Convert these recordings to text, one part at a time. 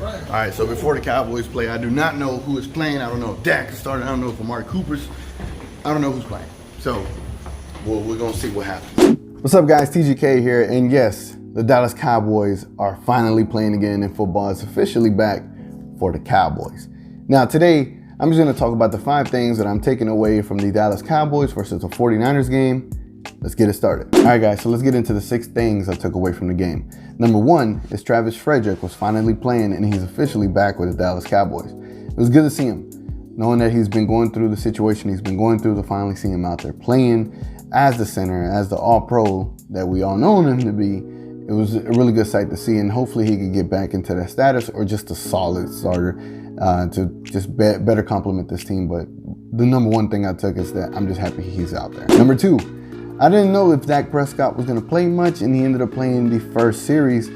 All right, so before the Cowboys play, I do not know who is playing. I don't know if Dak is starting. I don't know if Amari Cooper's. I don't know who's playing. So we're going to see what happens. What's up, guys? TGK here. And yes, the Dallas Cowboys are finally playing again in football. It's officially back for the Cowboys. Now, today, I'm just going to talk about the 5 things that I'm taking away from the Dallas Cowboys versus the 49ers game. Let's get it started. All right, guys, so let's get into the 6 things I took away from the game. Number 1 is Travis Frederick was finally playing, and he's officially back with the Dallas Cowboys. It was good to see him. Knowing that he's been going through the situation he's been going through, to finally see him out there playing as the center, as the all-pro that we all know him to be. It was a really good sight to see, and hopefully he could get back into that status or just a solid starter to just better complement this team. But the number 1 thing I took is that I'm just happy he's out there. Number 2. I didn't know if Dak Prescott was going to play much, and he ended up playing the first series.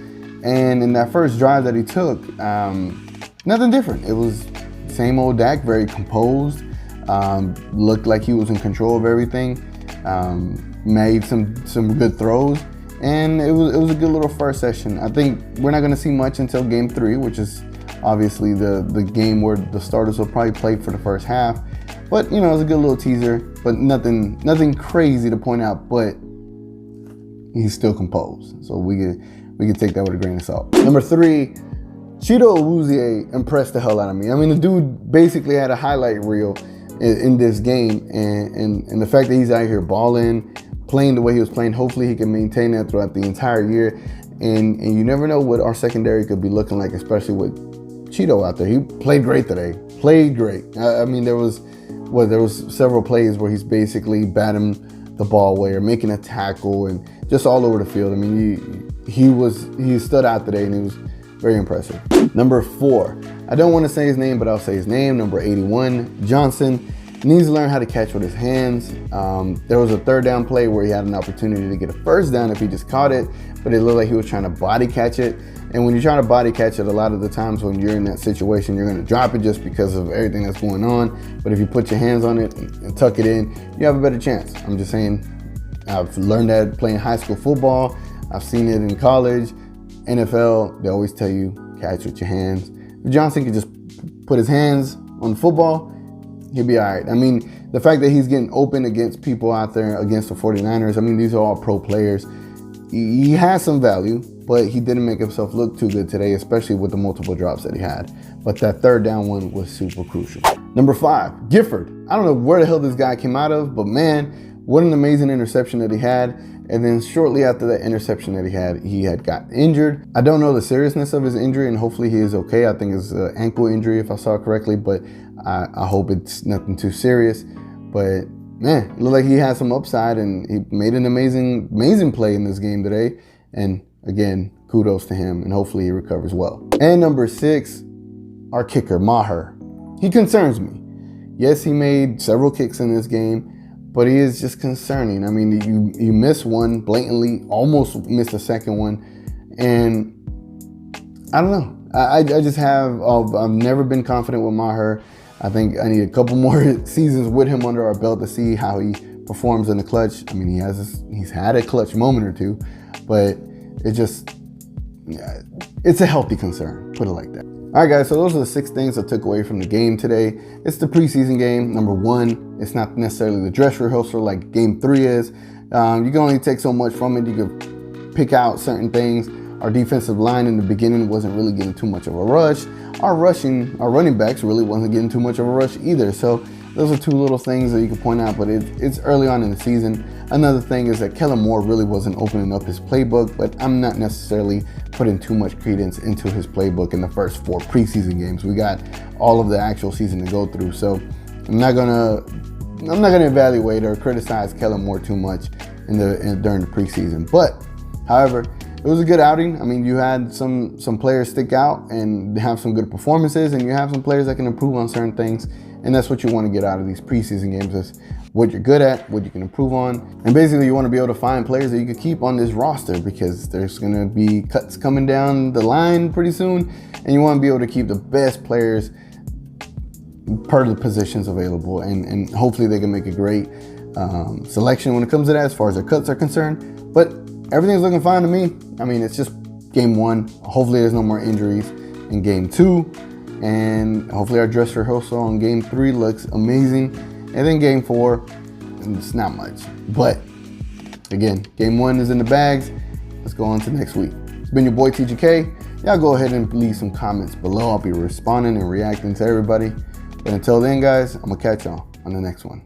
And in that first drive that he took, nothing different. It was same old Dak, very composed, looked like he was in control of everything, made some good throws, and it was a good little first session. I think we're not going to see much until game 3, which is obviously the game where the starters will probably play for the first half. But, you know, it was a good little teaser, but nothing crazy to point out, but he's still composed. So we can take that with a grain of salt. Number 3, Cheeto Awuzie impressed the hell out of me. I mean, the dude basically had a highlight reel in this game, and the fact that he's out here balling, playing the way he was playing, hopefully he can maintain that throughout the entire year. And you never know what our secondary could be looking like, especially with Cheeto out there. He played great today. Played great. I mean, there was several plays where he's basically batting the ball away or making a tackle and just all over the field. I mean, he stood out today, and he was very impressive. Number 4, I don't want to say his name, but I'll say his name. Number 81, Johnson, needs to learn how to catch with his hands. There was a third down play where he had an opportunity to get a first down if he just caught it, but it looked like he was trying to body catch it. And when you're trying to body catch it, a lot of the times when you're in that situation, you're going to drop it just because of everything that's going on. But if you put your hands on it and tuck it in, you have a better chance. I'm just saying, I've learned that playing high school football. I've seen it in college, NFL. They always tell you, catch with your hands. If Johnson could just put his hands on the football, he'll be all right. I mean, the fact that he's getting open against people out there, against the 49ers, I mean, these are all pro players. He has some value, but he didn't make himself look too good today, especially with the multiple drops that he had. But that third down one was super crucial. Number 5, Gifford. I don't know where the hell this guy came out of, but man, what an amazing interception that he had. And then shortly after that interception that he had got injured. I don't know the seriousness of his injury, and hopefully he is okay. I think it's an ankle injury, if I saw it correctly, but I hope it's nothing too serious. But man, it looked like he had some upside, and he made an amazing play in this game today. And again, kudos to him, and hopefully he recovers well. And number 6, our kicker, Maher. He concerns me. Yes, he made several kicks in this game, but he is just concerning. I mean, you miss one blatantly, almost missed a second one, and I don't know. I've never been confident with Maher. I think I need a couple more seasons with him under our belt to see how he performs in the clutch. I mean, he's had a clutch moment or two, but it's a healthy concern, put it like that. All right, guys, so those are the 6 things I took away from the game today. It's the preseason game. Number 1, it's not necessarily the dress rehearsal like game 3 is. You can only take so much from it. You can pick out certain things. Our defensive line in the beginning wasn't really getting too much of a rush. Our running backs really wasn't getting too much of a rush either. So those are 2 little things that you can point out, but it's early on in the season. Another thing is that Kellen Moore really wasn't opening up his playbook, but I'm not necessarily putting too much credence into his playbook in the first 4 preseason games. We got all of the actual season to go through, so I'm not gonna evaluate or criticize Kellen Moore too much during the preseason. But however, it was a good outing. I mean, you had some players stick out and have some good performances, and you have some players that can improve on certain things. And that's what you want to get out of these preseason games, is what you're good at, what you can improve on. And basically you want to be able to find players that you could keep on this roster, because there's going to be cuts coming down the line pretty soon. And you want to be able to keep the best players per the positions available. And hopefully they can make a great selection when it comes to that as far as their cuts are concerned. But everything's looking fine to me. I mean, it's just game 1. Hopefully there's no more injuries. in game 2. And hopefully our dress rehearsal on game 3 looks amazing. And then game 4, and it's not much. But again, game 1 is in the bags. Let's go on to next week. It's been your boy TGK. Y'all go ahead and leave some comments below. I'll be responding and reacting to everybody. But until then, guys, I'm gonna catch y'all on the next one.